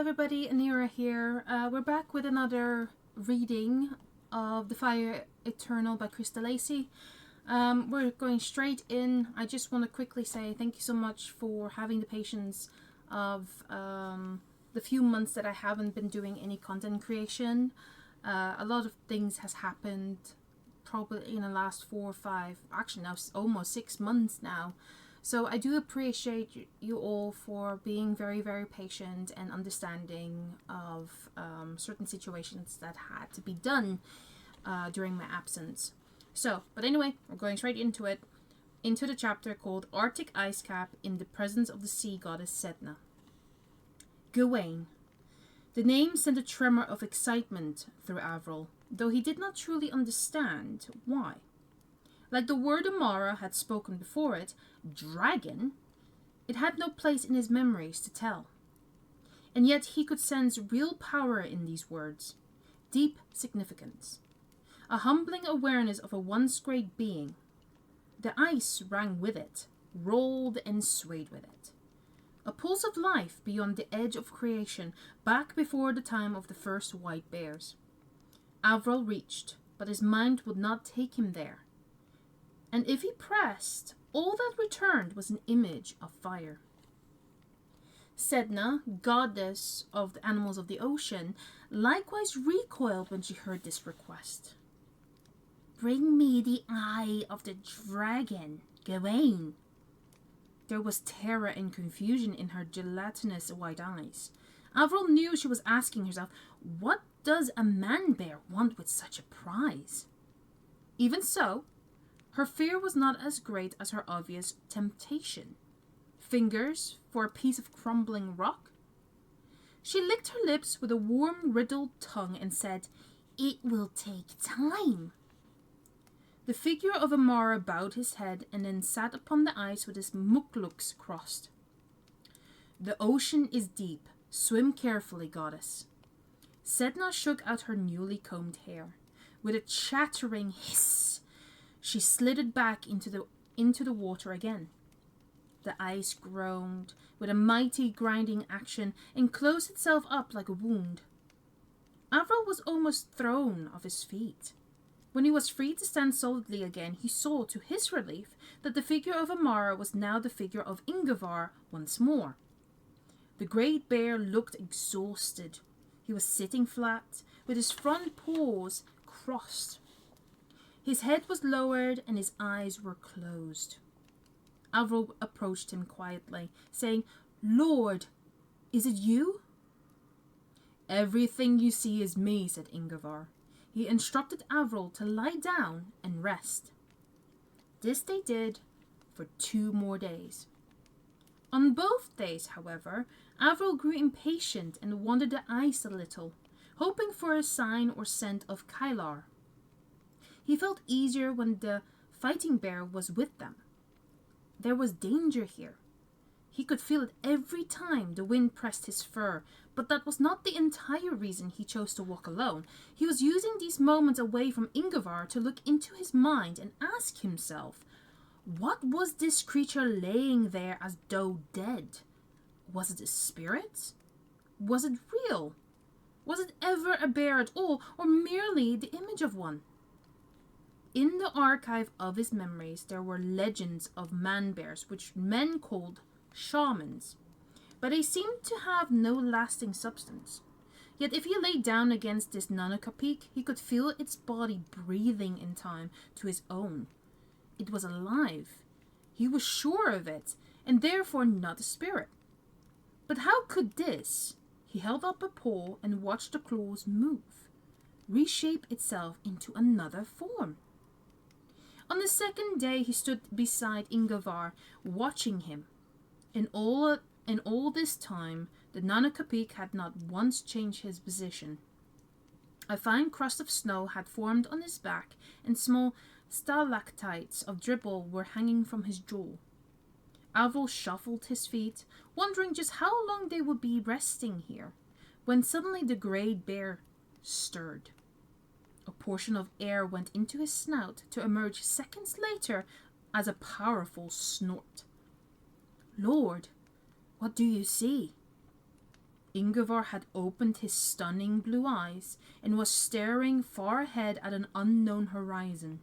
everybody, Anira here. We're back with another reading of The Fire Eternal by Lacey. We're going straight in. I just want to quickly say thank you so much for having the patience of the few months that I haven't been doing any content creation. A lot of things has happened probably in the last 4 or 5, actually now almost 6 months now. So I do appreciate you all for being very, very patient and understanding of certain situations that had to be done during my absence. But anyway, we're going straight into it, into the chapter called Arctic Ice Cap in the Presence of the Sea Goddess Sedna. Gawain. The name sent a tremor of excitement through Avril, though he did not truly understand why. Like the word Amara had spoken before it, dragon, it had no place in his memories to tell. And yet he could sense real power in these words, deep significance, a humbling awareness of a once great being. The ice rang with it, rolled and swayed with it. A pulse of life beyond the edge of creation, back before the time of the first white bears. Avril reached, but his mind would not take him there. And if he pressed, all that returned was an image of fire. Sedna, goddess of the animals of the ocean, likewise recoiled when she heard this request. Bring me the eye of the dragon, Gawain. There was terror and confusion in her gelatinous white eyes. Avril knew she was asking herself, what does a man-bear want with such a prize? Even so, her fear was not as great as her obvious temptation. Fingers for a piece of crumbling rock? She licked her lips with a warm, riddled tongue and said, It will take time. The figure of Amara bowed his head and then sat upon the ice with his mukluks crossed. The ocean is deep. Swim carefully, goddess. Sedna shook out her newly combed hair. With a chattering hiss, she slid back into the water again. The ice groaned with a mighty grinding action and closed itself up like a wound. Avril was almost thrown off his feet. When he was free to stand solidly again, he saw, to his relief, that the figure of Amara was now the figure of Ingvar once more. The great bear looked exhausted. He was sitting flat, with his front paws crossed. His head was lowered and his eyes were closed. Avril approached him quietly, saying, Lord, is it you? Everything you see is me, said Ingvar. He instructed Avril to lie down and rest. This they did for 2 more days. On both days, however, Avril grew impatient and wandered the ice a little, hoping for a sign or scent of Kylar. He felt easier when the fighting bear was with them. There was danger here. He could feel it every time the wind pressed his fur, but that was not the entire reason he chose to walk alone. He was using these moments away from Ingvar to look into his mind and ask himself, what was this creature laying there as though dead? Was it a spirit? Was it real? Was it ever a bear at all, or merely the image of one? In the archive of his memories, there were legends of man-bears, which men called shamans, but they seemed to have no lasting substance. Yet if he lay down against this Nanoka peak, he could feel its body breathing in time to his own. It was alive. He was sure of it, and therefore not a spirit. But how could this? He held up a paw and watched the claws move, reshape itself into another form. On the second day he stood beside Ingvar, watching him. In all this time, the Nanoka peak had not once changed his position. A fine crust of snow had formed on his back, and small stalactites of dribble were hanging from his jaw. Avril shuffled his feet, wondering just how long they would be resting here, when suddenly the great bear stirred. A portion of air went into his snout to emerge seconds later as a powerful snort. Lord, what do you see? Ingvar had opened his stunning blue eyes and was staring far ahead at an unknown horizon.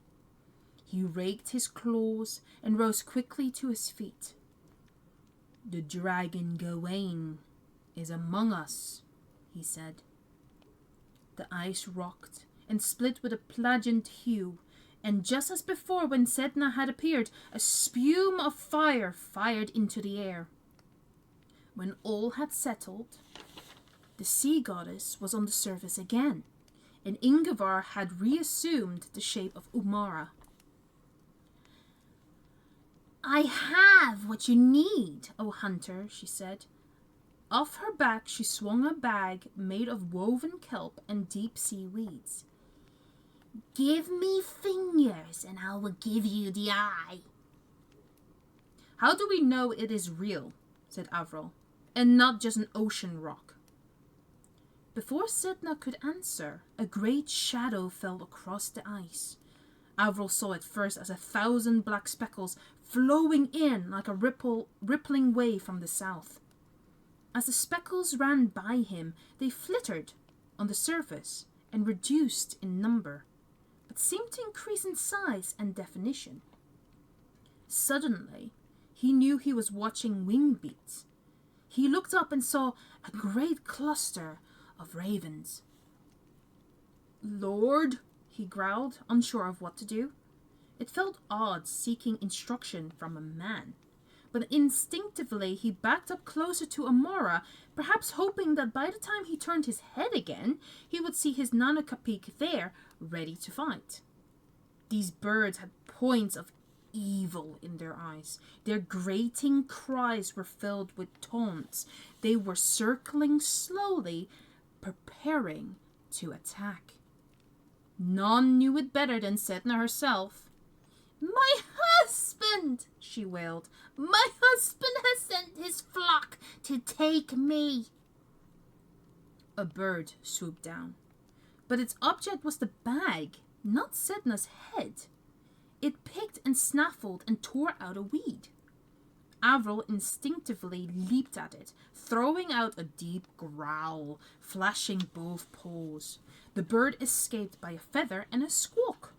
He raked his claws and rose quickly to his feet. "The dragon Gawain is among us," he said. The ice rocked and split with a plangent hue, and just as before when Sedna had appeared, a spume of fire fired into the air. When all had settled, the sea goddess was on the surface again, and Ingvar had reassumed the shape of Umara. "I have what you need, O hunter," she said. Off her back she swung a bag made of woven kelp and deep sea weeds. "Give me fingers and I will give you the eye." "How do we know it is real," said Avril, "and not just an ocean rock?" Before Sedna could answer, a great shadow fell across the ice. Avril saw it first as 1,000 black speckles flowing in like a rippling wave from the south. As the speckles ran by him, they flittered on the surface and reduced in number, but seemed to increase in size and definition. Suddenly, he knew he was watching wing beats. He looked up and saw a great cluster of ravens. "Lord," he growled, unsure of what to do. It felt odd seeking instruction from a man, but instinctively he backed up closer to Amora, perhaps hoping that by the time he turned his head again, he would see his Nanukapik there, ready to fight. These birds had points of evil in their eyes. Their grating cries were filled with taunts. They were circling slowly, preparing to attack. None knew it better than Sedna herself. "My husband!" she wailed. "My husband has sent his flock to take me." A bird swooped down, but its object was the bag, not Sedna's head. It picked and snaffled and tore out a weed. Avril instinctively leaped at it, throwing out a deep growl, flashing both paws. The bird escaped by a feather and a squawk.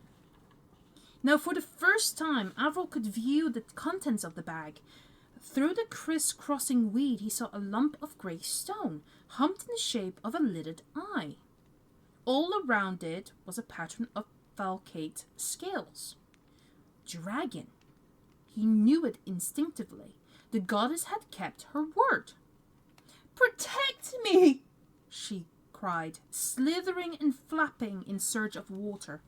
Now, for the first time, Avril could view the contents of the bag. Through the criss-crossing weed, he saw a lump of grey stone, humped in the shape of a lidded eye. All around it was a pattern of falcate scales. Dragon. He knew it instinctively. The goddess had kept her word. "Protect me!" she cried, slithering and flapping in search of water.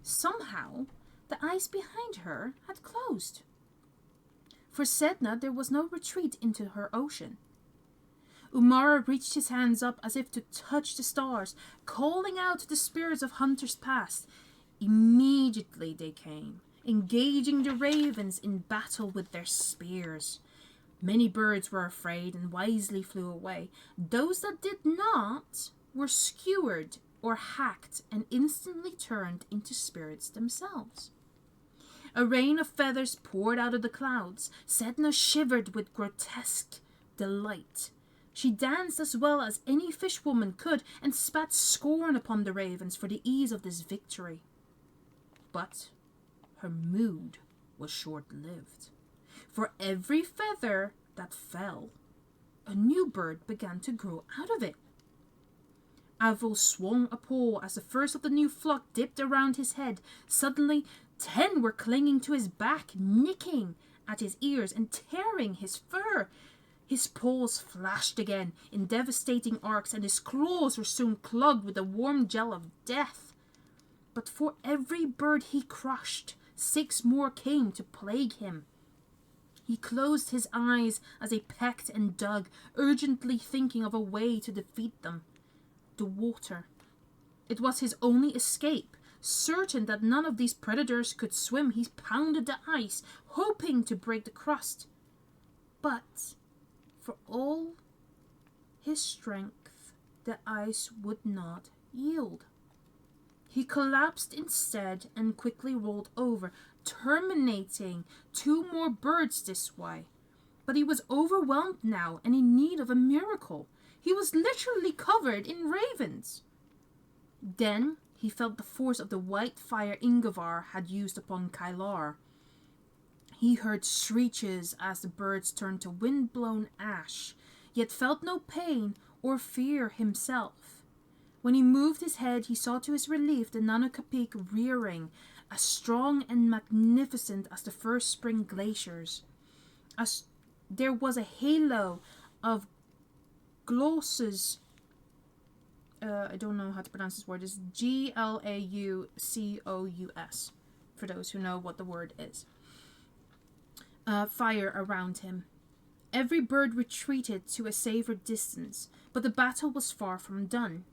Somehow, the ice behind her had closed. For Sedna, there was no retreat into her ocean. Umara reached his hands up as if to touch the stars, calling out to the spirits of hunters past. Immediately they came, engaging the ravens in battle with their spears. Many birds were afraid and wisely flew away. Those that did not were skewered or hacked and instantly turned into spirits themselves. A rain of feathers poured out of the clouds. Sedna shivered with grotesque delight. She danced as well as any fishwoman could and spat scorn upon the ravens for the ease of this victory. But her mood was short-lived. For every feather that fell, a new bird began to grow out of it. Avril swung a paw as the first of the new flock dipped around his head. Suddenly, 10 were clinging to his back, nicking at his ears and tearing his fur. His paws flashed again in devastating arcs, and his claws were soon clogged with the warm gel of death. But for every bird he crushed, 6 more came to plague him. He closed his eyes as they pecked and dug, urgently thinking of a way to defeat them. The water. It was his only escape. Certain that none of these predators could swim, he pounded the ice, hoping to break the crust. But for all his strength, the ice would not yield. He collapsed instead and quickly rolled over, terminating 2 more birds this way. But he was overwhelmed now and in need of a miracle. He was literally covered in ravens. Then he felt the force of the white fire Ingvar had used upon Kylar. He heard screeches as the birds turned to wind-blown ash, yet felt no pain or fear himself. When he moved his head, he saw to his relief the Nanoka Peak rearing, as strong and magnificent as the first spring glaciers. As there was a halo of glosses. I don't know how to pronounce this word. It's Glaucous, for those who know what the word is. Fire around him. Every bird retreated to a safer distance, but the battle was far from done.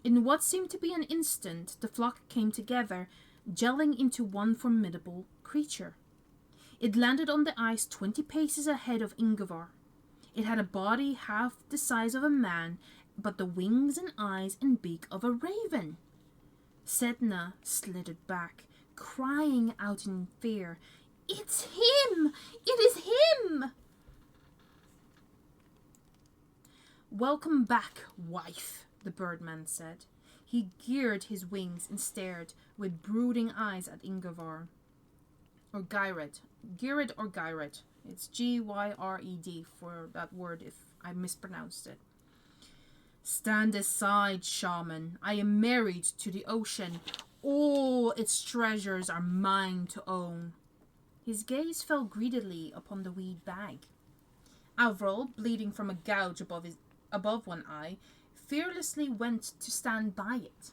In what seemed to be an instant, the flock came together, gelling into one formidable creature. It landed on the ice 20 paces ahead of Ingvar. It had a body half the size of a man, but the wings and eyes and beak of a raven. Sedna slithered back, crying out in fear, "It's him! It is him!" "Welcome back, wife," the birdman said. He geared his wings and stared with brooding eyes at Ingvar. Or Gyred. Gyred or Gyred. It's Gyred for that word if I mispronounced it. "Stand aside, shaman. I am married to the ocean. All its treasures are mine to own." His gaze fell greedily upon the weed bag. Avril, bleeding from a gouge above one eye, fearlessly went to stand by it.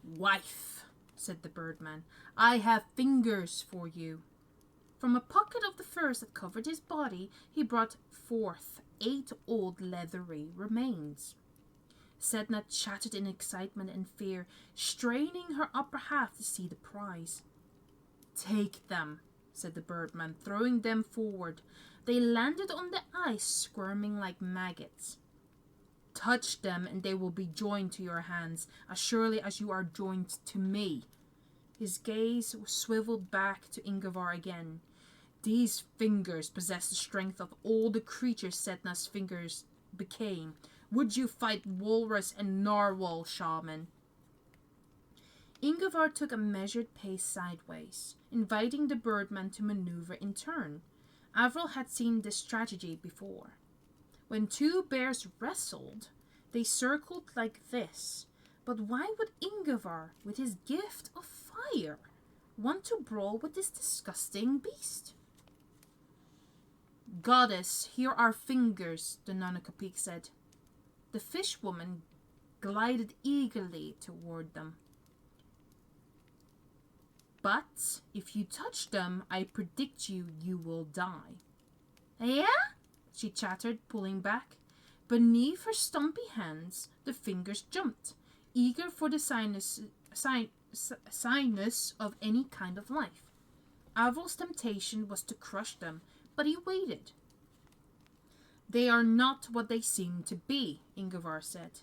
"Wife," said the birdman, "I have fingers for you." From a pocket of the furs that covered his body, he brought forth 8 old leathery remains. Sedna chattered in excitement and fear, straining her upper half to see the prize. "Take them," said the birdman, throwing them forward. They landed on the ice, squirming like maggots. "Touch them, and they will be joined to your hands, as surely as you are joined to me." His gaze swiveled back to Ingvar again. "These fingers possess the strength of all the creatures Sedna's fingers became. Would you fight walrus and narwhal, shaman?" Ingvar took a measured pace sideways, inviting the birdman to maneuver in turn. Avril had seen this strategy before. When 2 bears wrestled, they circled like this. But why would Ingvar, with his gift of fire, want to brawl with this disgusting beast? "Goddess, here are fingers," the Nanoka Peak said. The fish woman glided eagerly toward them. "But if you touch them, I predict you will die." "Yeah?" she chattered, pulling back. Beneath her stumpy hands, the fingers jumped, eager for the sinus of any kind of life. Avril's temptation was to crush them, but he waited. "They are not what they seem to be," Ingvar said.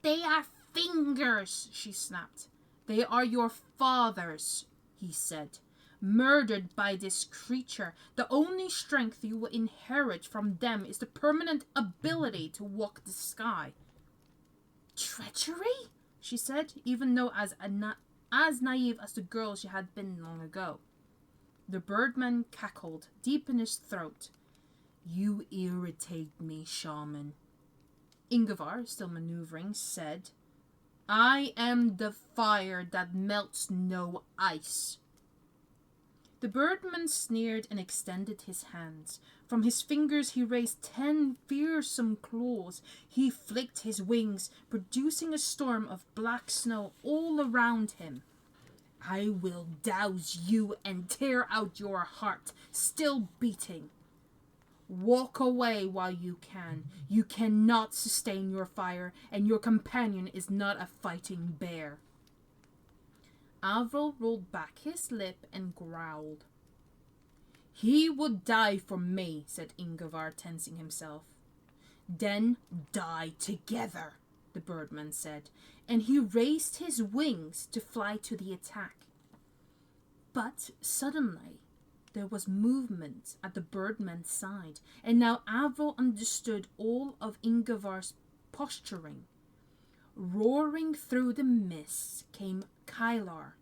"They are fingers," she snapped. "They are your father's," he said. "Murdered by this creature. The only strength you will inherit from them is the permanent ability to walk the sky." "Treachery?" she said, even though as naive as the girl she had been long ago. The birdman cackled deep in his throat. "You irritate me, shaman." Ingvar, still maneuvering, said, "I am the fire that melts no ice." The birdman sneered and extended his hands. From his fingers he raised 10 fearsome claws. He flicked his wings, producing a storm of black snow all around him. "I will douse you and tear out your heart, still beating. Walk away while you can. You cannot sustain your fire, and your companion is not a fighting bear." Avril rolled back his lip and growled. "He would die for me," said Ingvar, tensing himself. "Then die together," the birdman said, and he raised his wings to fly to the attack. But suddenly, There was movement at the birdman's side, and now Avril understood all of Ingivar's posturing. Roaring through the mists came Kylar.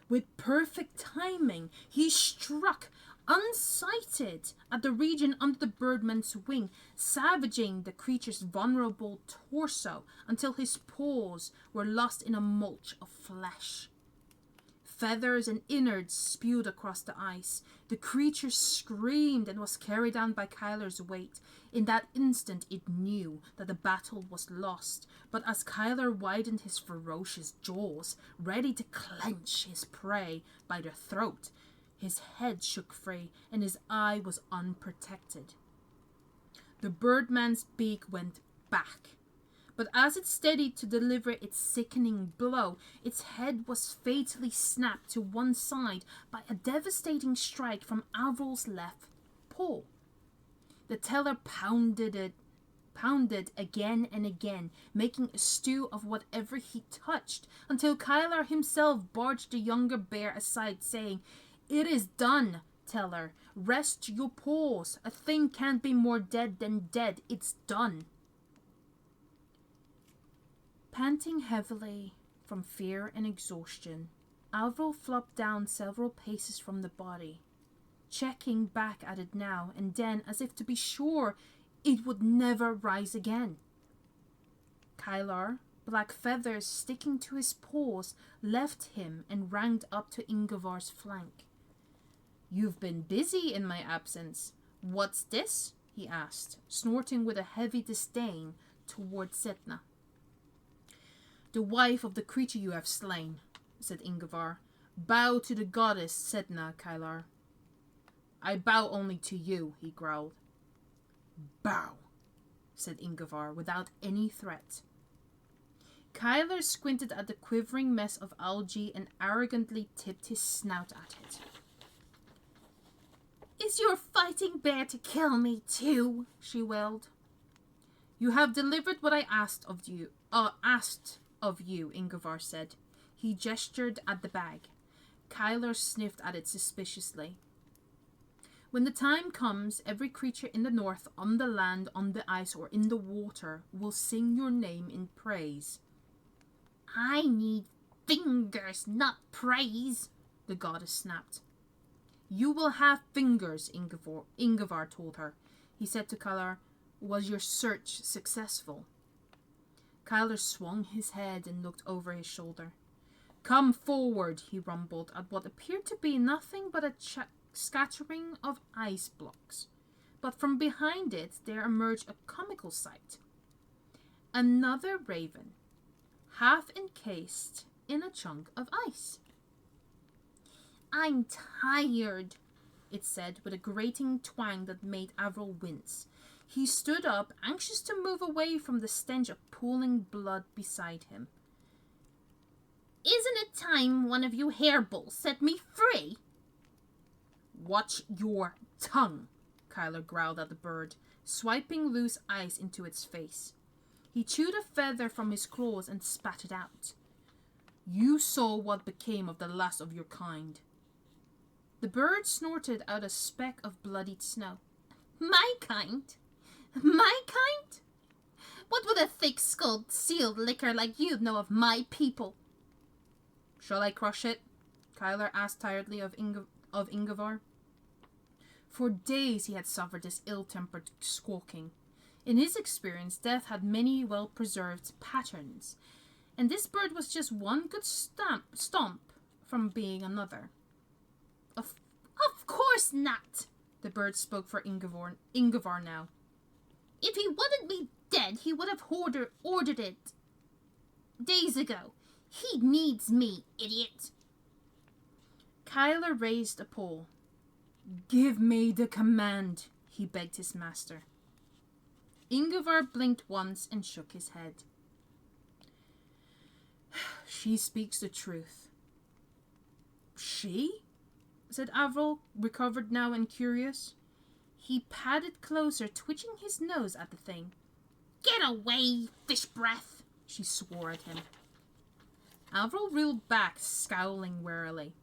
With perfect timing, he struck, unsighted, at the region under the birdman's wing, savaging the creature's vulnerable torso until his paws were lost in a mulch of flesh. Feathers and innards spewed across the ice. The creature screamed and was carried down by Kylar's weight. In that instant it knew that the battle was lost, but as Kylar widened his ferocious jaws, ready to clench his prey by the throat, his head shook free and his eye was unprotected. The birdman's beak went back, but as it steadied to deliver its sickening blow, its head was fatally snapped to one side by a devastating strike from Avril's left paw. The teller pounded again and again, making a stew of whatever he touched, until Kylar himself barged the younger bear aside, saying, "It is done, teller. Rest your paws. A thing can't be more dead than dead. It's done." Panting heavily from fear and exhaustion, Avril flopped down several paces from the body, checking back at it now and then as if to be sure it would never rise again. Kylar, black feathers sticking to his paws, left him and ranged up to Ingivar's flank. "You've been busy in my absence. What's this?" he asked, snorting with a heavy disdain toward Setna. "The wife of the creature you have slain," said Ingivar. "Bow to the goddess Setna, Kylar." "I bow only to you," he growled. "Bow," said Ingivar without any threat. Kylar squinted at the quivering mess of algae and arrogantly tipped his snout at it. "Is your fighting bear to kill me too?" she wailed. "You have delivered what I asked of you, Ingivar said. He gestured at the bag. Kylar sniffed at it suspiciously. "When the time comes, every creature in the north, on the land, on the ice, or in the water, will sing your name in praise." "I need fingers, not praise," the goddess snapped. "You will have fingers," Ingivar told her. He said to Kylar, "Was your search successful?" Kylar swung his head and looked over his shoulder. "Come forward," he rumbled at what appeared to be nothing but a scattering of ice blocks. But from behind it there emerged a comical sight. Another raven, half encased in a chunk of ice. "I'm tired," it said with a grating twang that made Avril wince. He stood up, anxious to move away from the stench of pooling blood beside him. "Isn't it time one of you hairbulls set me free?" "Watch your tongue," Kylar growled at the bird, swiping loose ice into its face. He chewed a feather from his claws and spat it out. "You saw what became of the last of your kind." The bird snorted out a speck of bloodied snow. "My kind? My kind? What would a thick-skulled sealed licker like you know of my people?" "Shall I crush it?" Kylar asked tiredly of Ingivar. For days he had suffered this ill-tempered squawking. In his experience, death had many well-preserved patterns, and this bird was just one good stomp from being another. Of course not," the bird spoke for Ingivar now. "If he wanted me dead, he would have ordered it days ago. He needs me, idiot." Kylar raised a paw. "Give me the command," he begged his master. Ingivar blinked once and shook his head. "She speaks the truth." "She?" said Avril, recovered now and curious. He padded closer, twitching his nose at the thing. "Get away, fish breath," she swore at him. Avril reeled back, scowling warily.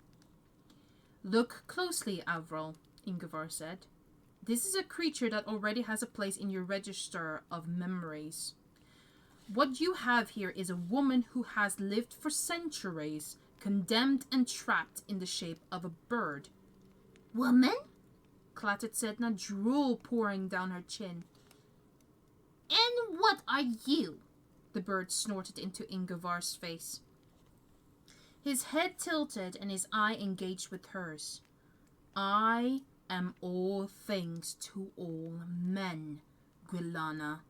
Look closely, Avril, Ingvar said. This is a creature that already has a place in your register of memories. What you have here is a woman who has lived for centuries, condemned and trapped in the shape of a bird. Woman? Clattered Sedna, drool pouring down her chin. And what are you? The bird snorted into Ingvar's face. His head tilted and his eye engaged with hers. I am all things to all men, Gwilana.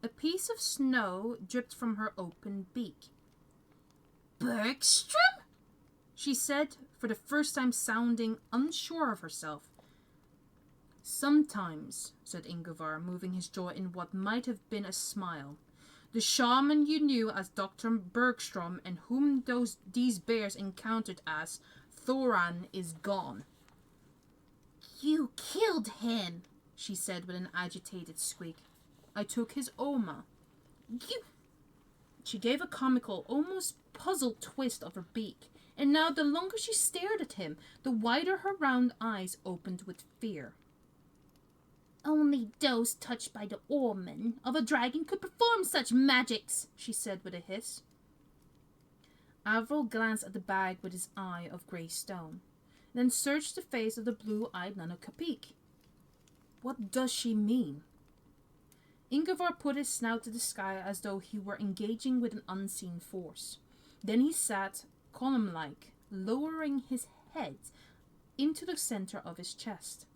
A piece of snow dripped from her open beak. Bergstrom? She said, for the first time sounding unsure of herself. Sometimes, said Ingvar, moving his jaw in what might have been a smile. The shaman you knew as Dr. Bergstrom and whom these bears encountered as Thoran is gone. You killed him, she said with an agitated squeak. I took his Oma. You... She gave a comical, almost puzzled twist of her beak, and now the longer she stared at him, the wider her round eyes opened with fear. Only those touched by the omen of a dragon could perform such magics, she said with a hiss. Avril glanced at the bag with his eye of grey stone, then searched the face of the blue-eyed Nanokapik. What does she mean? Ingvar put his snout to the sky as though he were engaging with an unseen force. Then he sat, column-like, lowering his head into the center of his chest.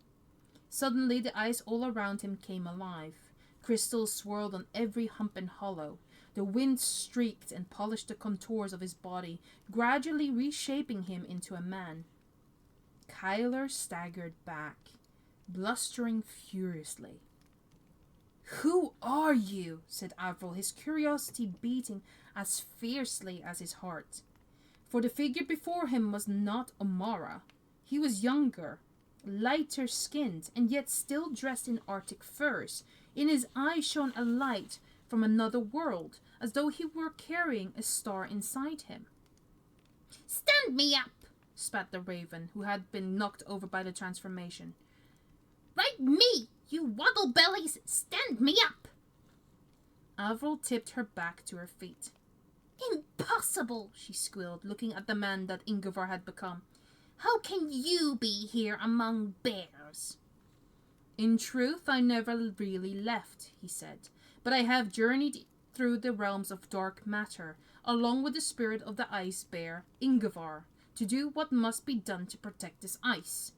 Suddenly the ice all around him came alive. Crystals swirled on every hump and hollow. The wind streaked and polished the contours of his body, gradually reshaping him into a man. Kyler staggered back, blustering furiously. "Who are you?" said Avril, his curiosity beating as fiercely as his heart. For the figure before him was not Omara. He was younger, lighter skinned, and yet still dressed in Arctic furs. In his eyes shone a light from another world, as though he were carrying a star inside him. "Stand me up!" spat the raven, who had been knocked over by the transformation. "Right me, you waddle bellies! Stand me up!" Avril tipped her back to her feet. "Impossible!" she squealed, looking at the man that Ingvar had become. "How can you be here among bears?" "In truth, I never really left," he said, "but I have journeyed through the realms of dark matter, along with the spirit of the ice bear, Ingvar, to do what must be done to protect this ice."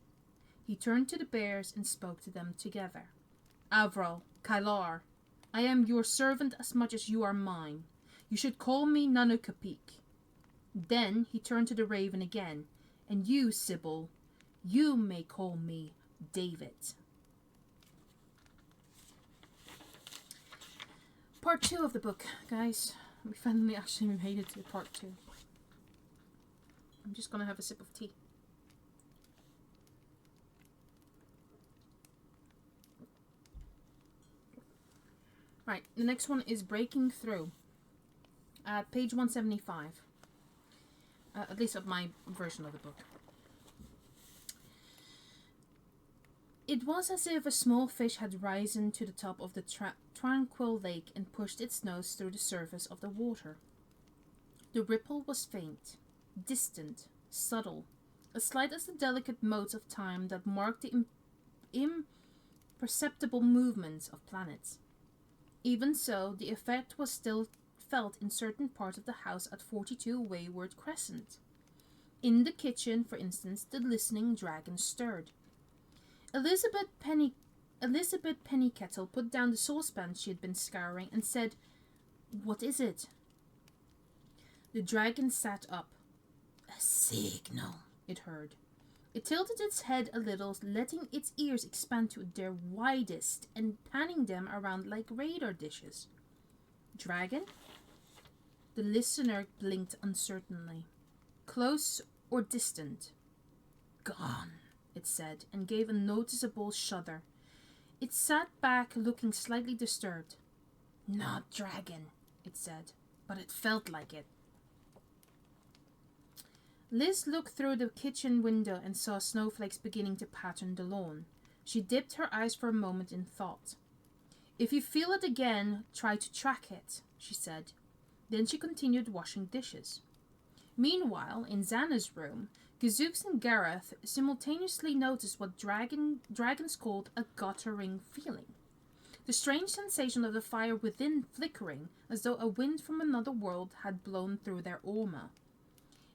He turned to the bears and spoke to them together. "Avril, Kylar, I am your servant as much as you are mine. You should call me Nanukapik." Then he turned to the raven again. "And you, Sybil, you may call me David." Part 2 of the book, guys. We finally actually made it to part 2. I'm just gonna have a sip of tea. Right, the next one is Breaking Through. At page 175. At least of my version of the book. It was as if a small fish had risen to the top of the tranquil lake and pushed its nose through the surface of the water. The ripple was faint, distant, subtle, as slight as the delicate motes of time that marked the imperceptible movements of planets. Even so, the effect was still felt in certain parts of the house at 42 Wayward Crescent. In the kitchen, for instance, the listening dragon stirred. Elizabeth Pennycettle put down the saucepan she had been scouring and said, "What is it?" The dragon sat up. "A signal," it heard. It tilted its head a little, letting its ears expand to their widest and panning them around like radar dishes. "Dragon?" The listener blinked uncertainly. "Close or distant?" "Gone," it said, and gave a noticeable shudder. It sat back, looking slightly disturbed. "Not dragon," it said, but it felt like it. Liz looked through the kitchen window and saw snowflakes beginning to pattern the lawn. She dipped her eyes for a moment in thought. "If you feel it again, try to track it," she said. Then she continued washing dishes. Meanwhile, in Xana's room, Gazooks and Gareth simultaneously noticed what dragons called a guttering feeling. The strange sensation of the fire within flickering, as though a wind from another world had blown through their armor.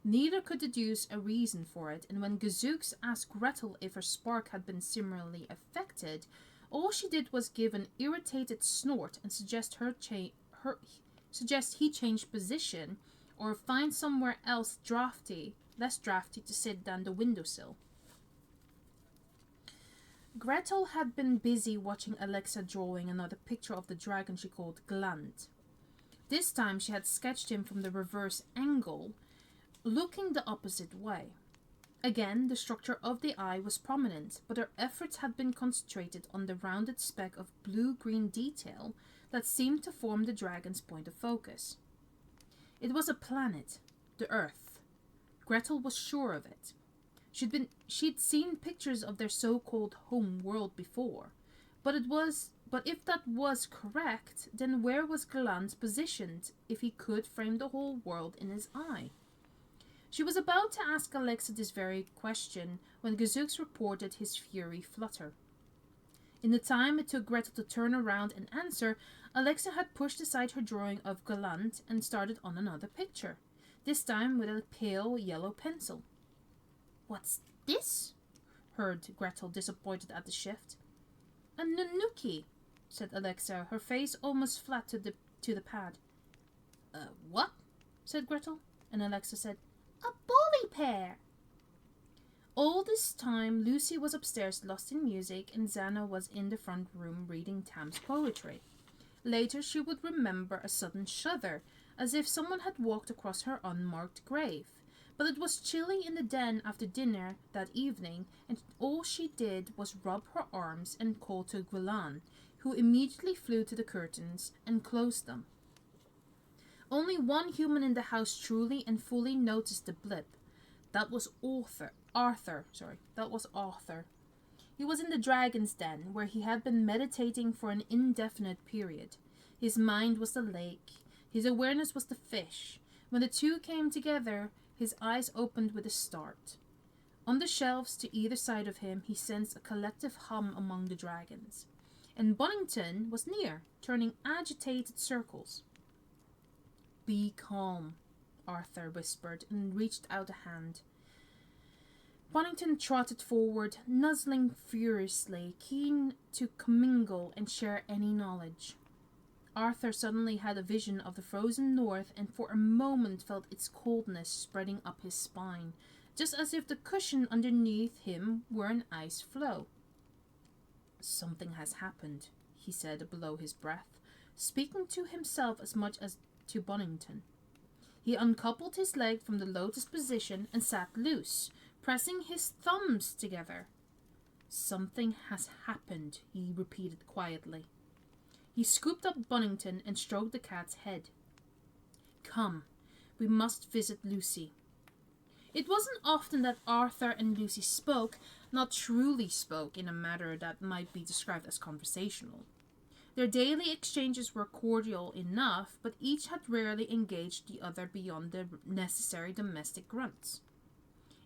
Neither could deduce a reason for it, and when Gazooks asked Gretel if her spark had been similarly affected, all she did was give an irritated snort and suggest he change position or find somewhere else less drafty to sit than the windowsill. Gretel had been busy watching Alexa drawing another picture of the dragon she called Gland. This time she had sketched him from the reverse angle, looking the opposite way. Again, the structure of the eye was prominent, but her efforts had been concentrated on the rounded speck of blue-green detail that seemed to form the dragon's point of focus. It was a planet, the Earth. Gretel was sure of it. She'd seen pictures of their so-called home world before, but if that was correct, then where was Galant positioned if he could frame the whole world in his eye? She was about to ask Alexa this very question when Gazooks reported his fury flutter. In the time it took Gretel to turn around and answer, Alexa had pushed aside her drawing of Galant and started on another picture, this time with a pale yellow pencil. "What's this?" heard Gretel, disappointed at the shift. "A Nanuki," said Alexa, her face almost flat to the pad. What?" said Gretel, and Alexa said, "A bolly pair." All this time, Lucy was upstairs lost in music, and Xana was in the front room reading Tam's poetry. Later, she would remember a sudden shudder, as if someone had walked across her unmarked grave. But it was chilly in the den after dinner that evening, and all she did was rub her arms and call to Gwilan, who immediately flew to the curtains and closed them. Only one human in the house truly and fully noticed the blip. That was Arthur. He was in the dragon's den, where he had been meditating for an indefinite period. His mind was the lake. His awareness was the fish. When the two came together, his eyes opened with a start. On the shelves to either side of him, he sensed a collective hum among the dragons. And Bonington was near, turning agitated circles. "Be calm," Arthur whispered, and reached out a hand. Bonington trotted forward, nuzzling furiously, keen to commingle and share any knowledge. Arthur suddenly had a vision of the frozen north, and for a moment felt its coldness spreading up his spine, just as if the cushion underneath him were an ice floe. "Something has happened," he said below his breath, speaking to himself as much as to Bonington. He uncoupled his leg from the lotus position and sat loose, pressing his thumbs together. "Something has happened," he repeated quietly. He scooped up Bonington and stroked the cat's head. "Come, we must visit Lucy." It wasn't often that Arthur and Lucy spoke, not truly spoke in a manner that might be described as conversational. Their daily exchanges were cordial enough, but each had rarely engaged the other beyond the necessary domestic grunts.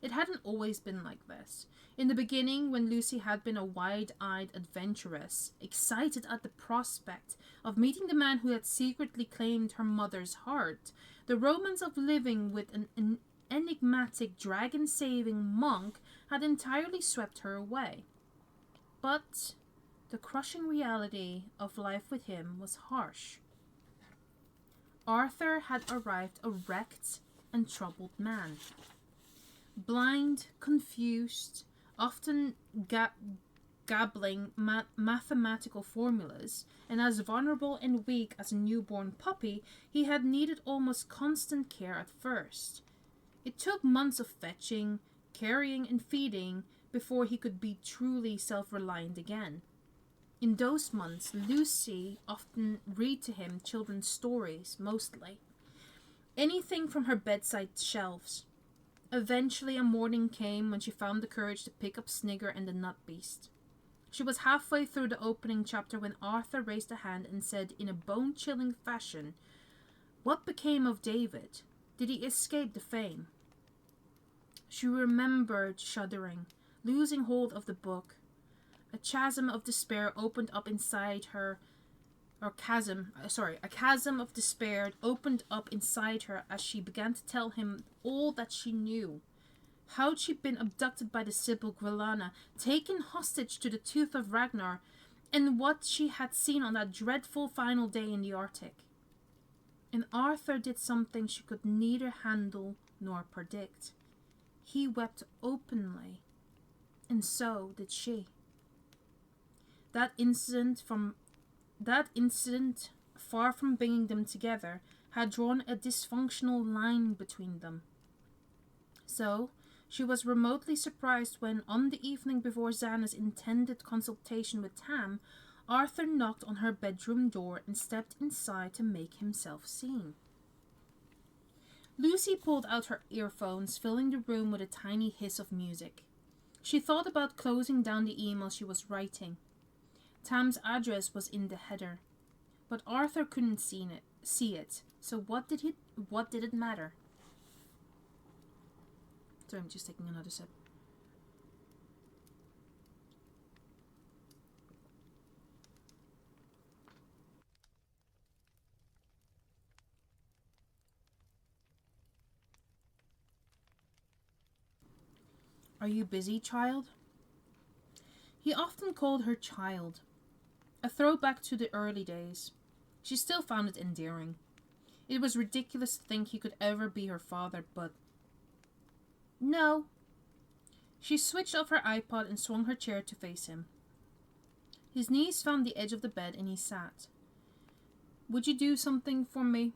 It hadn't always been like this. In the beginning, when Lucy had been a wide-eyed adventuress, excited at the prospect of meeting the man who had secretly claimed her mother's heart, the romance of living with an enigmatic dragon-saving monk had entirely swept her away. But the crushing reality of life with him was harsh. Arthur had arrived a wrecked and troubled man. Blind, confused, often gabbling mathematical formulas, and as vulnerable and weak as a newborn puppy, he had needed almost constant care at first. It took months of fetching, carrying, and feeding before he could be truly self-reliant again. In those months, Lucy often read to him children's stories, mostly. Anything from her bedside shelves. Eventually a morning came when she found the courage to pick up Snigger and the Nut Beast. She was halfway through the opening chapter when Arthur raised a hand and said in a bone-chilling fashion, "What became of David? Did he escape the fame?" She remembered shuddering, losing hold of the book. A chasm of despair opened up inside her, a chasm of despair opened up inside her as she began to tell him all that she knew. How she'd been abducted by the Sibyl Grillana, taken hostage to the Tooth of Ragnar, and what she had seen on that dreadful final day in the Arctic. And Arthur did something she could neither handle nor predict. He wept openly, and so did she. That incident, far from bringing them together, had drawn a dysfunctional line between them. So, she was remotely surprised when, on the evening before Xana's intended consultation with Tam, Arthur knocked on her bedroom door and stepped inside to make himself seen. Lucy pulled out her earphones, filling the room with a tiny hiss of music. She thought about closing down the email she was writing. Tam's address was in the header, but Arthur couldn't see it. So what did it matter? So I'm just taking another sip. Are you busy, child? He often called her child, a throwback to the early days. She still found it endearing. It was ridiculous to think he could ever be her father, but... No. She switched off her iPod and swung her chair to face him. His knees found the edge of the bed and he sat. "Would you do something for me?"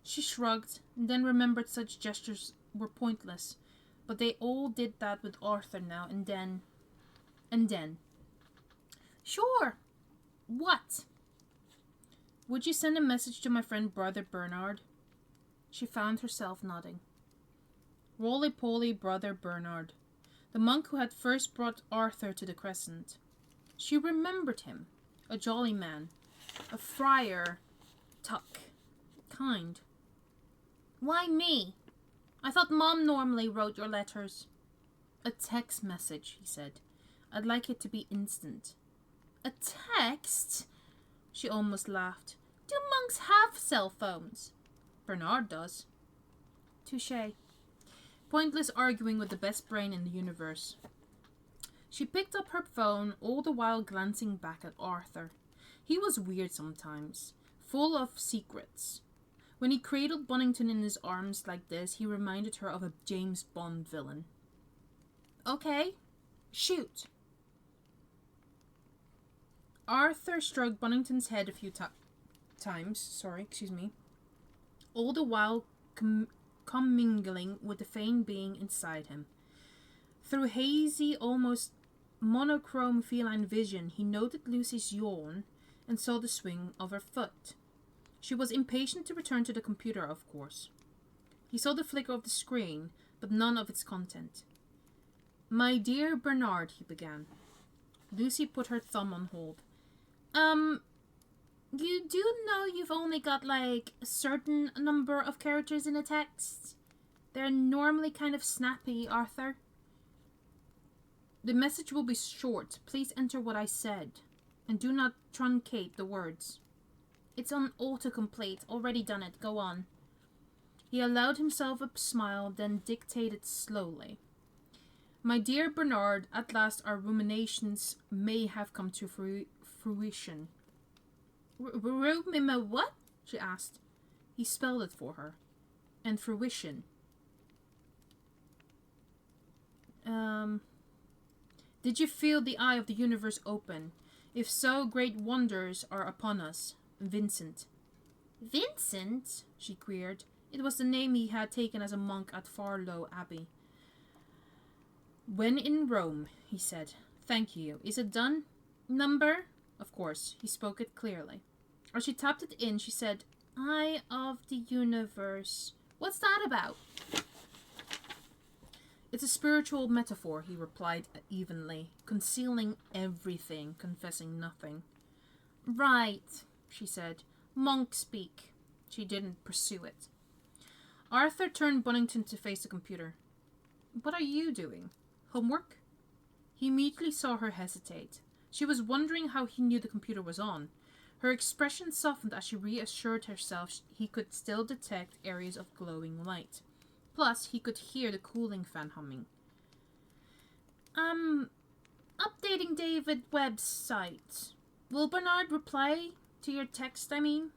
She shrugged, and then remembered such gestures were pointless, but they all did that with Arthur now and then. "Sure. What?" "Would you send a message to my friend Brother Bernard?" She found herself nodding. Roly-poly Brother Bernard, the monk who had first brought Arthur to the Crescent. She remembered him, a jolly man, a friar, Tuck, kind. "Why me? I thought Mom normally wrote your letters." "A text message," he said. "I'd like it to be instant." "A text?" She almost laughed. "Do monks have cell phones?" "Bernard does." Touché. Pointless arguing with the best brain in the universe. She picked up her phone, all the while glancing back at Arthur. He was weird sometimes, full of secrets. When he cradled Bonington in his arms like this, he reminded her of a James Bond villain. "Okay, shoot." Arthur stroked Bonington's head a few times, all the while commingling with the faint being inside him. Through hazy, almost monochrome feline vision, he noted Lucy's yawn and saw the swing of her foot. She was impatient to return to the computer, of course. He saw the flicker of the screen, but none of its content. "My dear Bernard," he began. Lucy put her thumb on hold. You do know you've only got, a certain number of characters in a text? They're normally kind of snappy, Arthur." "The message will be short. Please enter what I said. And do not truncate the words." "It's on autocomplete. Already done it. Go on." He allowed himself a smile, then dictated slowly. "My dear Bernard, at last our ruminations may have come to fruition." What?" she asked. He spelled it for her. "And fruition." Did you feel the eye of the universe open? If so, great wonders are upon us. Vincent." "Vincent?" she queried. It was the name he had taken as a monk at Farlow Abbey. "When in Rome," he said. "Thank you. Is it done?" "Number?" Of course, he spoke it clearly. As she tapped it in, she said, "Eye of the universe. What's that about?" It's a spiritual metaphor, he replied evenly, concealing everything, confessing nothing. Right, she said. Monk speak. She didn't pursue it. Arthur turned Bunnington to face the computer. What are you doing? Homework? He immediately saw her hesitate. She was wondering how he knew the computer was on. Her expression softened as she reassured herself he could still detect areas of glowing light. Plus, he could hear the cooling fan humming. Updating David Webb's site. Will Bernard reply to your text, I mean?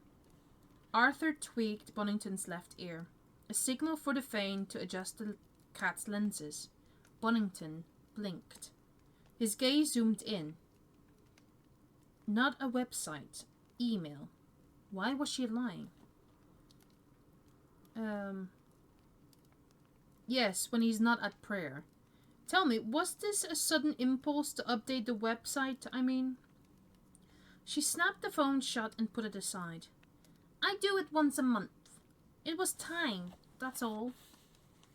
Arthur tweaked Bunnington's left ear, a signal for the Fane to adjust the cat's lenses. Bunnington blinked. His gaze zoomed in. Not a website. Email. Why was she lying? Yes, when he's not at prayer. Tell me, was this a sudden impulse to update the website, I mean? She snapped the phone shut and put it aside. I do it once a month. It was time, that's all.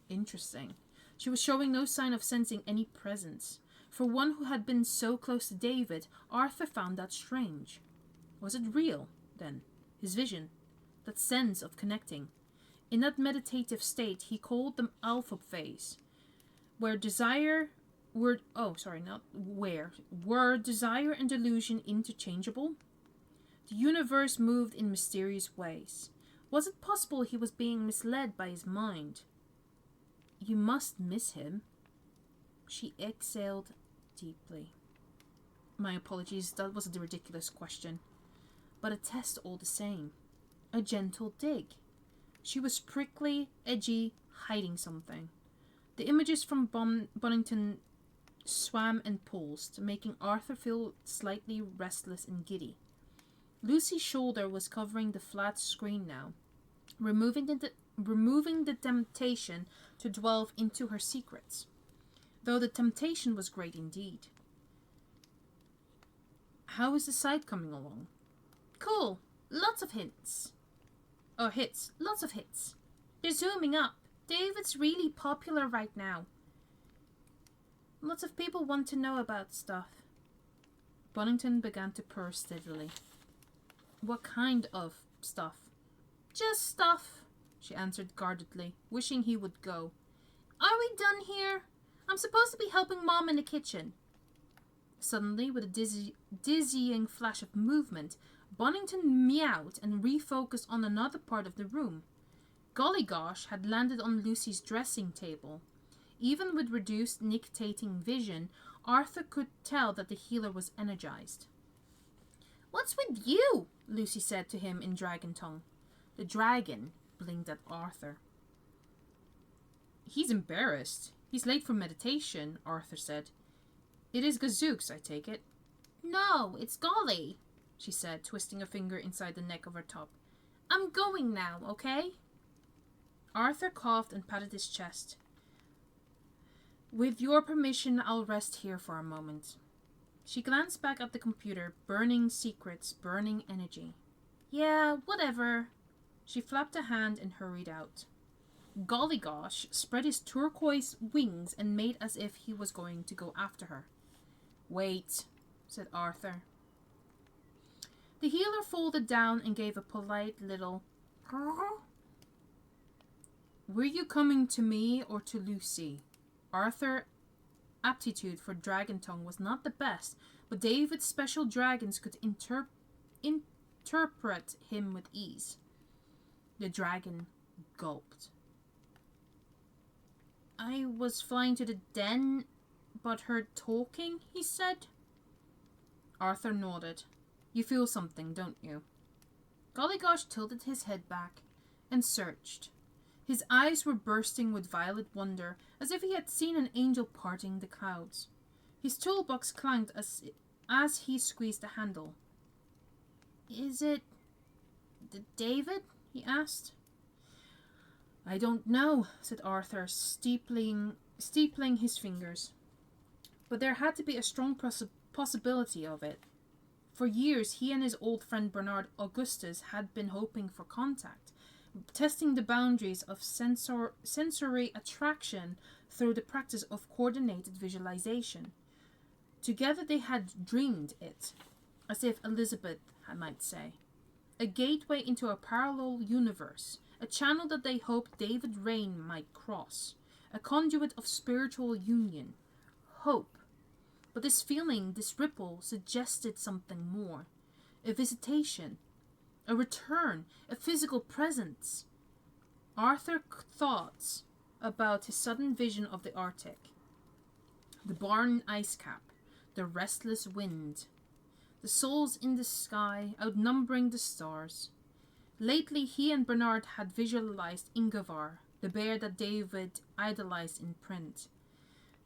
Interesting. She was showing no sign of sensing any presence. For one who had been so close to David, Arthur found that strange. Was it real, then? His vision? That sense of connecting? In that meditative state, he called them alpha phase, were desire and delusion interchangeable? The universe moved in mysterious ways. Was it possible he was being misled by his mind? You must miss him. She exhaled deeply. My apologies, that was a ridiculous question. But a test all the same. A gentle dig. She was prickly, edgy, hiding something. The images from Bunnington swam and pulsed, making Arthur feel slightly restless and giddy. Lucy's shoulder was covering the flat screen now, removing the temptation to delve into her secrets. Though the temptation was great indeed. How is the site coming along? Cool. Lots of hints. Oh, hits. Lots of hits. They're zooming up. David's really popular right now. Lots of people want to know about stuff. Bunnington began to purr steadily. What kind of stuff? Just stuff, she answered guardedly, wishing he would go. Are we done here? I'm supposed to be helping Mom in the kitchen. Suddenly, with a dizzying flash of movement, Bunnington meowed and refocused on another part of the room. Golly gosh had landed on Lucy's dressing table. Even with reduced nictating vision, Arthur could tell that the healer was energized. What's with you? Lucy said to him in dragon tongue. The dragon blinked at Arthur. He's embarrassed. He's late for meditation, Arthur said. It is Gazooks, I take it. No, it's Golly, she said, twisting a finger inside the neck of her top. I'm going now, okay? Arthur coughed and patted his chest. With your permission, I'll rest here for a moment. She glanced back at the computer, burning secrets, burning energy. Yeah, whatever. She flapped a hand and hurried out. Golly gosh spread his turquoise wings and made as if he was going to go after her. Wait, said Arthur. The healer folded down and gave a polite little Were you coming to me or to Lucy? Arthur's aptitude for dragon tongue was not the best, but David's special dragons could interpret him with ease. The dragon gulped. I was flying to the den, but heard talking, he said. Arthur nodded. You feel something, don't you? Golly gosh tilted his head back and searched. His eyes were bursting with violet wonder, as if he had seen an angel parting the clouds. His toolbox clanked as he squeezed the handle. Is it David? He asked. I don't know, said Arthur, steepling his fingers. But there had to be a strong possibility of it. For years, he and his old friend Bernard Augustus had been hoping for contact, testing the boundaries of sensory attraction through the practice of coordinated visualization. Together they had dreamed it, as if Elizabeth might say. A gateway into a parallel universe, a channel that they hoped David Rain might cross, a conduit of spiritual union, hope. But this feeling, this ripple, suggested something more. A visitation, a return, a physical presence. Arthur thought about his sudden vision of the Arctic, the barren ice cap, the restless wind, the souls in the sky outnumbering the stars. Lately he and Bernard had visualized Ingovar, the bear that David idolized in print.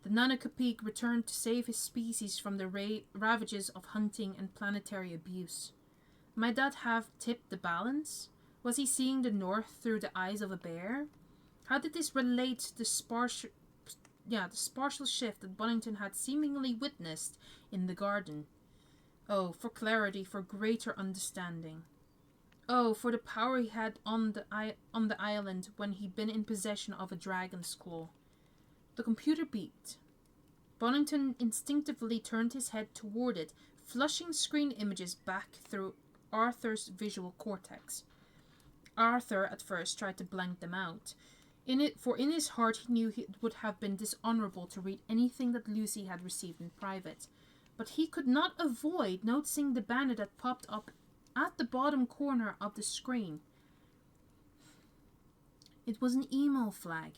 The Nunnakepeak returned to save his species from the ravages of hunting and planetary abuse. Might that have tipped the balance? Was he seeing the North through the eyes of a bear? How did this relate to the spatial shift that Bonington had seemingly witnessed in the garden? Oh, for clarity, for greater understanding. Oh, for the power he had on the island when he'd been in possession of a dragon's claw. The computer beeped. Bonington instinctively turned his head toward it, flushing screen images back through Arthur's visual cortex. Arthur at first tried to blank them out. In his heart he knew it would have been dishonorable to read anything that Lucy had received in private. But he could not avoid noticing the banner that popped up at the bottom corner of the screen. It was an email flag,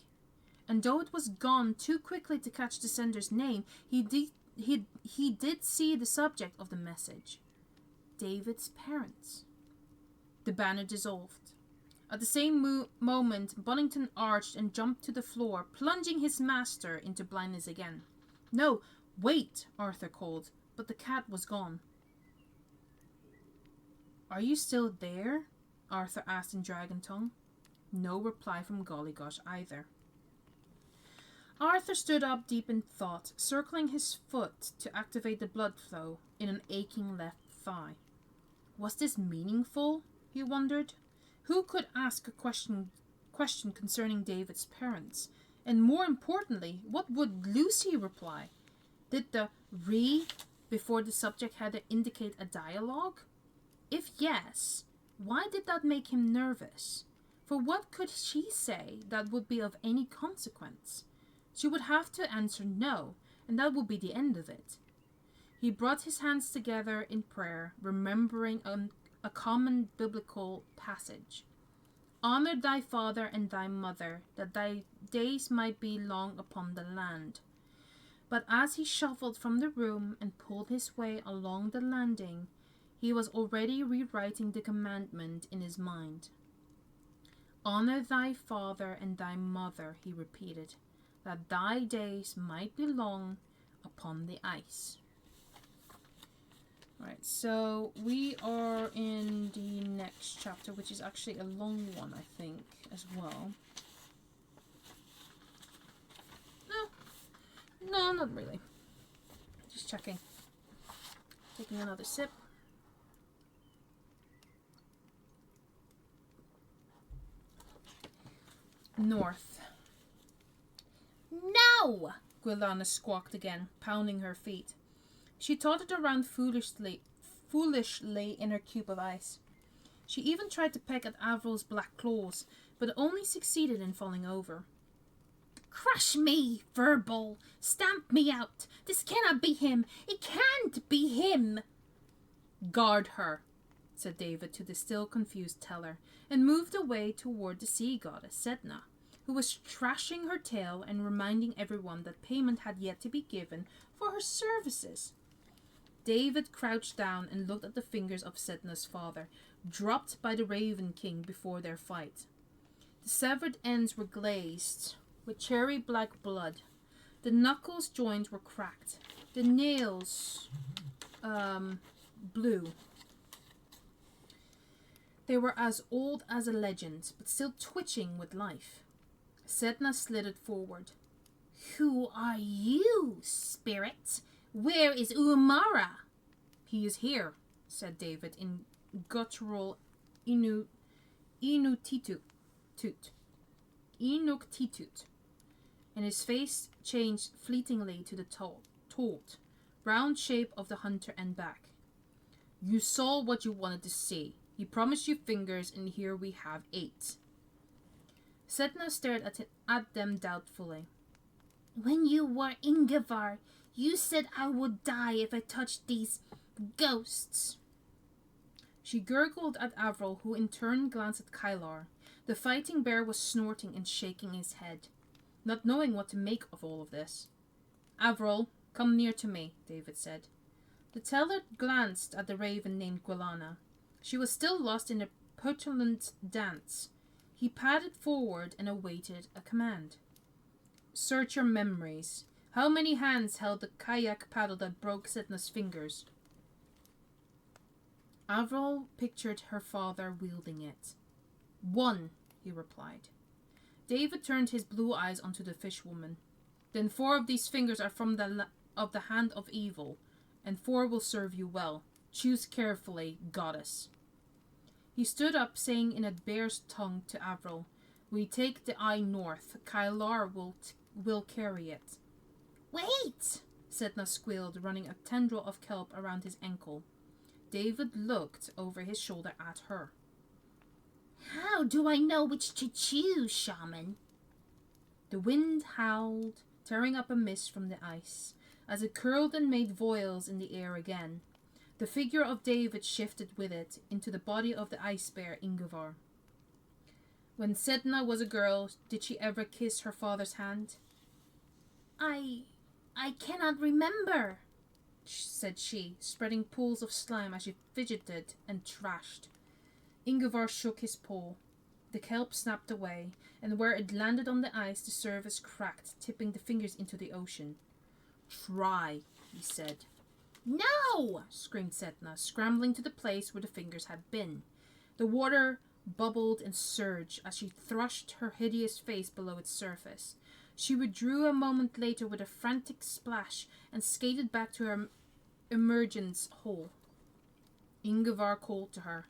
and though it was gone too quickly to catch the sender's name, he did see the subject of the message. David's parents. The banner dissolved. At the same moment, Bonington arched and jumped to the floor, plunging his master into blindness again. No, wait, Arthur called, but the cat was gone. Are you still there? Arthur asked in dragon tongue. No reply from Gollygosh either. Arthur stood up deep in thought, circling his foot to activate the blood flow in an aching left thigh. Was this meaningful? He wondered. Who could ask a question concerning David's parents? And more importantly, what would Lucy reply? Did the "re" before the subject header indicate a dialogue? If yes, why did that make him nervous? For what could she say that would be of any consequence? She would have to answer no, and that would be the end of it. He brought his hands together in prayer, remembering a common biblical passage. Honor thy father and thy mother, that thy days might be long upon the land. But as he shuffled from the room and pulled his way along the landing, he was already rewriting the commandment in his mind. Honor thy father and thy mother, he repeated, that thy days might be long upon the ice. Alright, so we are in the next chapter, which is actually a long one, I think, as well. No, not really. Just checking. Taking another sip. North. No! Gwilana squawked again, pounding her feet. She tottered around foolishly in her cube of ice. She even tried to peck at Avril's black claws, but only succeeded in falling over. Crush me, verbal! Stamp me out! This cannot be him! It can't be him! Guard her, said David to the still confused teller, and moved away toward the sea goddess, Sedna, who was trashing her tail and reminding everyone that payment had yet to be given for her services. David crouched down and looked at the fingers of Sedna's father, dropped by the Raven King before their fight. The severed ends were glazed with cherry black blood. The knuckles joints were cracked. The nails blue. They were as old as a legend, but still twitching with life. Sedna slithered forward. Who are you, spirit? Where is Uamara? He is here, said David in guttural Inutitu. Inuktitut, and his face changed fleetingly to the taut, round shape of the hunter and back. You saw what you wanted to see. He promised you fingers, and here we have 8. Sedna stared at them doubtfully. When you were Ingvar, you said I would die if I touched these ghosts. She gurgled at Avril, who in turn glanced at Kylar. The fighting bear was snorting and shaking his head, not knowing what to make of all of this. Avril, come near to me, David said. The teller glanced at the raven named Gwilana. She was still lost in a petulant dance. He padded forward and awaited a command. Search your memories. How many hands held the kayak paddle that broke Sedna's fingers? Avril pictured her father wielding it. 1, he replied. David turned his blue eyes onto the fishwoman. Then 4 of these fingers are from the hand of evil, and 4 will serve you well. Choose carefully, goddess. He stood up, saying in a bear's tongue to Avril, We take the eye north. Kylar will carry it. Wait, Sedna squealed, running a tendril of kelp around his ankle. David looked over his shoulder at her. How do I know which to choose, shaman? The wind howled, tearing up a mist from the ice, as it curled and made voiles in the air again. The figure of David shifted with it into the body of the ice bear Ingvar. When Sedna was a girl, did she ever kiss her father's hand? I cannot remember, said she, spreading pools of slime as she fidgeted and thrashed. Ingvar shook his paw. The kelp snapped away, and where it landed on the ice, the surface cracked, tipping the fingers into the ocean. Try, he said. No! Screamed Sedna, scrambling to the place where the fingers had been. The water bubbled and surged as she thrust her hideous face below its surface. She withdrew a moment later with a frantic splash and skated back to her emergence hole. Ingvar called to her.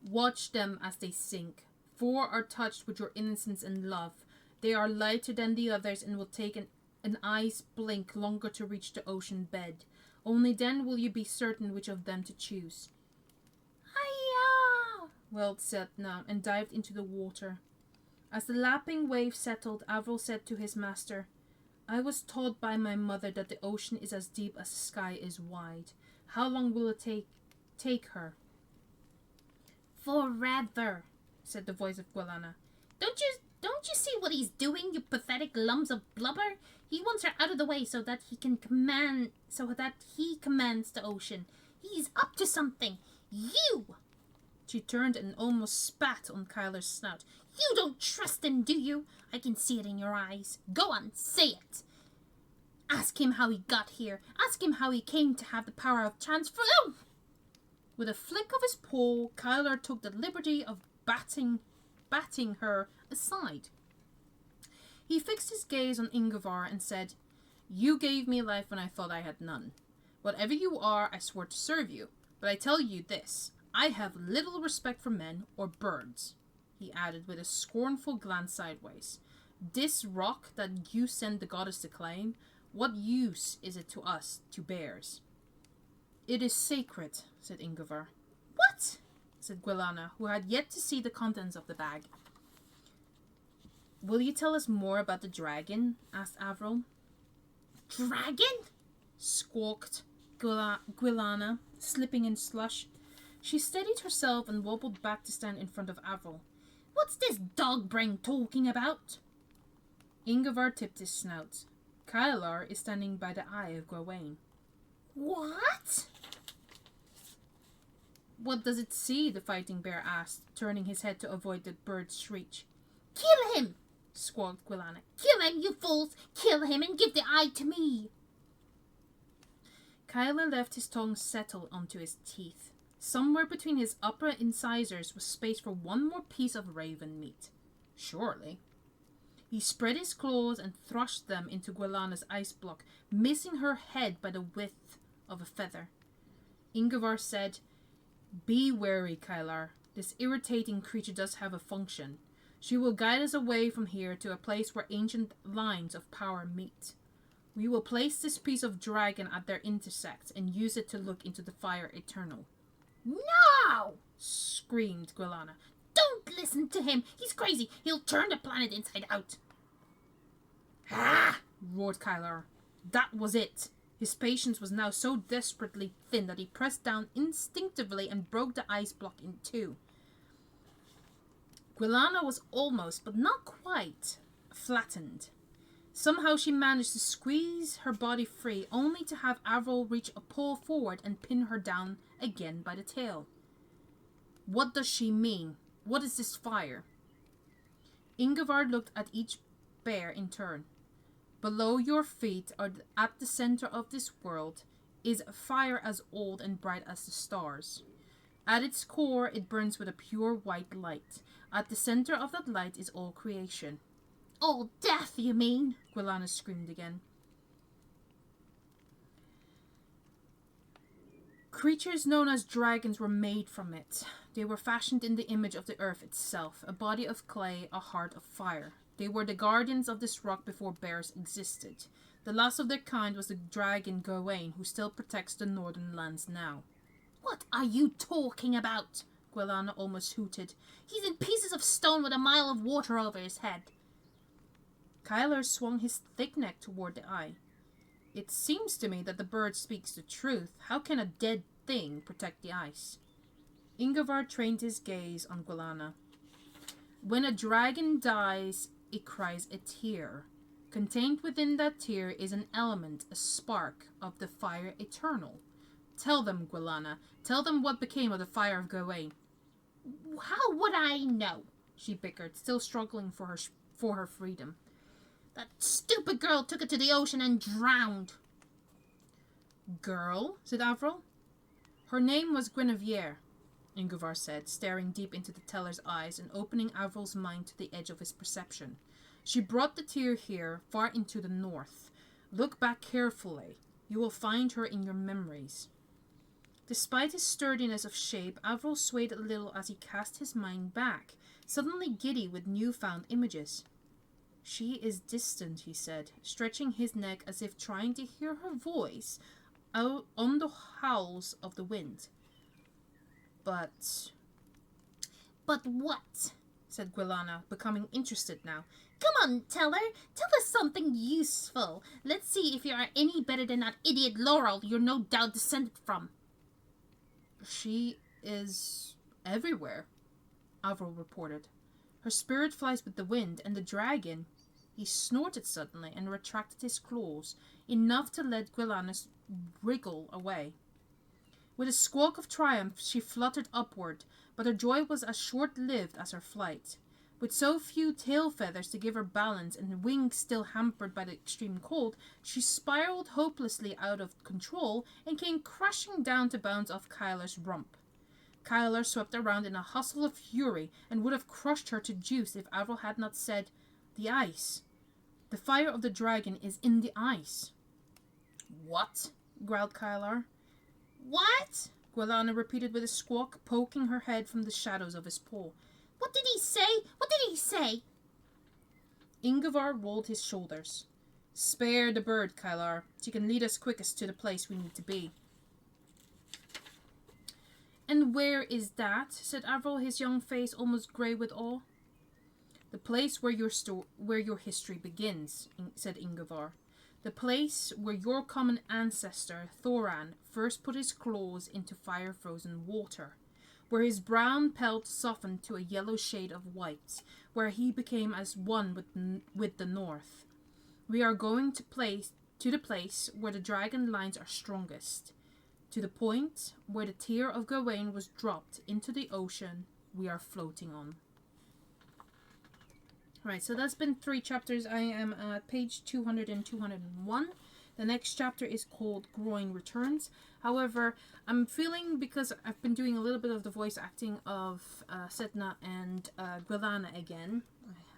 Watch them as they sink. 4 are touched with your innocence and love. They are lighter than the others and will take an eye's blink longer to reach the ocean bed. Only then will you be certain which of them to choose. Hiya! Wailed Sedna and dived into the water. As the lapping wave settled, Avril said to his master, I was taught by my mother that the ocean is as deep as the sky is wide. How long will it take her? Forever, said the voice of Gwilana. Don't you see what he's doing, you pathetic lumps of blubber? He wants her out of the way so that he commands the ocean. He's up to something. You! She turned and almost spat on Kylar's snout. You don't trust him, do you? I can see it in your eyes. Go on, say it. Ask him how he got here. Ask him how he came to have the power of transfer. Oh! With a flick of his paw, Kylar took the liberty of batting her aside. He fixed his gaze on Ingvar and said, You gave me life when I thought I had none. Whatever you are, I swore to serve you. But I tell you this, I have little respect for men or birds, he added with a scornful glance sideways. This rock that you sent the goddess to claim, what use is it to us, to bears? It is sacred, said Ingvar. What? Said Gwilana, who had yet to see the contents of the bag. Will you tell us more about the dragon? Asked Avril. Dragon? Squawked Gwilana, slipping in slush. She steadied herself and wobbled back to stand in front of Avril. What's this dog brain talking about? Ingvar tipped his snout. Kylar is standing by the eye of Gawain. What? What does it see? The fighting bear asked, turning his head to avoid the bird's shriek. Kill him! Squawked Gwilana. Kill him, you fools! Kill him and give the eye to me! Kylar left his tongue settle onto his teeth. Somewhere between his upper incisors was space for one more piece of raven meat. Surely. He spread his claws and thrust them into Gwilana's ice block, missing her head by the width of a feather. Ingvar said, Be wary, Kylar. This irritating creature does have a function. She will guide us away from here to a place where ancient lines of power meet. We will place this piece of dragon at their intersect and use it to look into the fire eternal." "No!" screamed Guilana. "Don't listen to him. He's crazy. He'll turn the planet inside out." "Ah!" roared Kylar. That was it. His patience was now so desperately thin that he pressed down instinctively and broke the ice block in two. Guilana was almost, but not quite, flattened. Somehow she managed to squeeze her body free, only to have Avril reach a paw forward and pin her down again by the tail. What does she mean? What is this fire? Ingvar looked at each bear in turn. Below your feet, or at the center of this world, is a fire as old and bright as the stars. At its core, it burns with a pure white light. At the center of that light is all creation. "All death, you mean?" Guilana screamed again. Creatures known as dragons were made from it. They were fashioned in the image of the earth itself, a body of clay, a heart of fire. They were the guardians of this rock before bears existed. The last of their kind was the dragon Gawain, who still protects the northern lands now. "What are you talking about?" Guilana almost hooted. "He's in pieces of stone with a mile of water over his head." Kylar swung his thick neck toward the eye. "It seems to me that the bird speaks the truth. How can a dead thing protect the ice?" Ingvar trained his gaze on Guilana. "When a dragon dies, it cries a tear. Contained within that tear is an element, a spark of the fire eternal. Tell them, Guilana. Tell them what became of the fire of Gawain." "How would I know?" she bickered, still struggling for her freedom. "That stupid girl took it to the ocean and drowned." "Girl?" said Avril. "Her name was Guinevere," Ingvar said, staring deep into the teller's eyes and opening Avril's mind to the edge of his perception. "She brought the tear here, far into the north. Look back carefully. You will find her in your memories." Despite his sturdiness of shape, Avril swayed a little as he cast his mind back, suddenly giddy with newfound images. "She is distant," he said, stretching his neck as if trying to hear her voice out on the howls of the wind. "But what?" said Guilana, becoming interested now. "Come on, tell her. Tell us something useful. Let's see if you are any better than that idiot Laurel you're no doubt descended from." "She is everywhere," Avril reported. "Her spirit flies with the wind, and the dragon—" He snorted suddenly and retracted his claws, enough to let Guilana wriggle away. With a squawk of triumph, she fluttered upward, but her joy was as short-lived as her flight. With so few tail feathers to give her balance and wings still hampered by the extreme cold, she spiraled hopelessly out of control and came crashing down to bounce off Kylar's rump. Kylar swept around in a hustle of fury and would have crushed her to juice if Avril had not said, "The ice. The fire of the dragon is in the ice." "What?" growled Kylar. "What?" Guilana repeated with a squawk, poking her head from the shadows of his paw. "What did he say? What did he say?" Ingvar rolled his shoulders. "Spare the bird, Kylar. She can lead us quickest to the place we need to be." "And where is that?" said Avril, his young face almost grey with awe. "The place where your history begins," said Ingvar. "The place where your common ancestor, Thoran, first put his claws into fire-frozen water. Where his brown pelt softened to a yellow shade of white, where he became as one with the north. We are going to the place where the dragon lines are strongest, to the point where the tear of Gawain was dropped into the ocean we are floating on." Alright, so that's been 3 chapters. I am at page 200 and 201. The next chapter is called Growing Returns. However, I'm feeling, because I've been doing a little bit of the voice acting of Setna and Guilana again,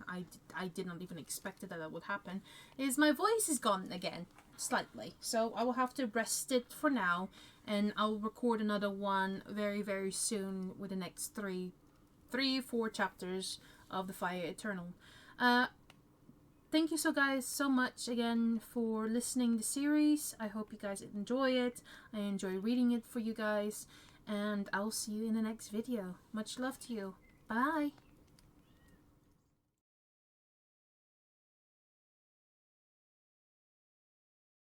I did not even expect that would happen, is my voice is gone again, slightly. So I will have to rest it for now, and I'll record another one very, very soon with the next 4 chapters of the Fire Eternal. Thank you guys so much again for listening to the series. I hope you guys enjoy it. I enjoy reading it for you guys. And I'll see you in the next video. Much love to you. Bye.